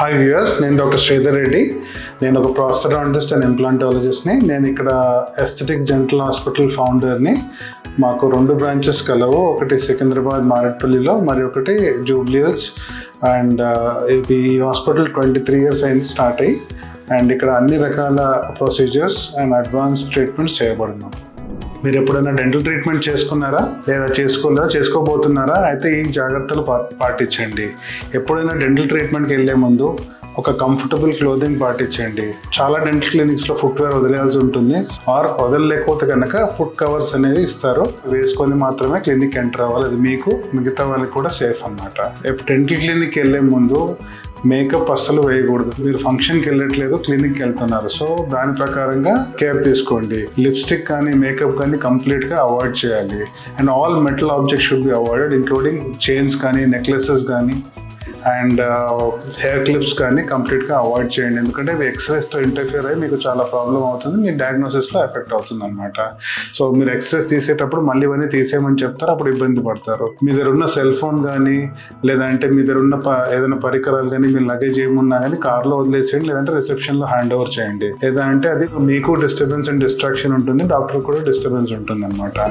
Hi viewers, నేను doctor Sridhar Reddy. నేను ఒక ప్రాస్థెడాంటిస్ట్ అండ్ ఇంప్లాంటాలజిస్ట్ని. నేను ఇక్కడ ఎస్థెటిక్స్ డెంటల్ హాస్పిటల్ ఫౌండర్ని. మాకు 2 బ్రాంచెస్ కలవు, ఒకటి సికింద్రాబాద్ మారేట్పల్లిలో, మరి ఒకటి జూబ్లీ హిల్స్. అండ్ ఇది ఈ హాస్పిటల్ 23 years అయింది స్టార్ట్ అయ్యి. అండ్ ఇక్కడ అన్ని రకాల ప్రొసీజర్స్ అండ్ అడ్వాన్స్ ట్రీట్మెంట్స్ చేయబడున్నాం. మీరు ఎప్పుడైనా డెంటల్ ట్రీట్మెంట్ చేసుకున్నారా లేదా చేసుకోబోతున్నారా? అయితే ఈ జాగ్రత్తలు పాటించండి. ఎప్పుడైనా డెంటల్ ట్రీట్మెంట్కి వెళ్ళే ముందు ఒక కంఫర్టబుల్ క్లోదింగ్ పాటించండి. చాలా డెంటల్ క్లినిక్స్లో ఫుట్వేర్ వదిలేయాల్సి ఉంటుంది, ఆర్ వదలలేకపోతే కనుక ఫుట్ కవర్స్ అనేది ఇస్తారు, వేసుకొని మాత్రమే క్లినిక్ ఎంటర్ అవ్వాలి. అది మీకు మిగతా వాళ్ళకి కూడా సేఫ్ అన్నమాట. డెంటల్ క్లినిక్ వెళ్ళే ముందు మేకప్ అస్సలు వేయకూడదు. మీరు ఫంక్షన్కి వెళ్ళట్లేదు, క్లినిక్కి వెళ్తున్నారు, సో దాని ప్రకారంగా కేర్ తీసుకోండి. లిప్స్టిక్ కానీ మేకప్ కానీ కంప్లీట్గా అవాయిడ్ చేయాలి. And all metal objects should be avoided, including chains కానీ, నెక్లెసెస్ కానీ, అండ్ హెయిర్ క్లిప్స్ కానీ కంప్లీట్గా అవాయిడ్ చేయండి. ఎందుకంటే ఇవి ఎక్స్రేస్తో ఇంటర్ఫియర్ అయ్యి మీకు చాలా ప్రాబ్లం అవుతుంది, మీ డయాగ్నోసిస్లో ఎఫెక్ట్ అవుతుంది అనమాట. సో మీరు ఎక్స్రేస్ తీసేటప్పుడు మళ్ళీ ఇవన్నీ తీసేయమని చెప్తారు, అప్పుడు ఇబ్బంది పడతారు. మీ దగ్గర ఉన్న సెల్ ఫోన్ కానీ, లేదంటే మీ దగ్గర ఉన్న ఏదైనా పరికరాలు కానీ, మీ లగేజ్ ఏమున్నా కానీ కార్లో వదిలేసేయండి, లేదంటే రిసెప్షన్లో హ్యాండ్ ఓవర్ చేయండి. లేదంటే అది మీకు డిస్టర్బెన్స్ అండ్ డిస్ట్రాక్షన్ ఉంటుంది, డాక్టర్ కూడా డిస్టర్బెన్స్ ఉంటుంది అనమాట.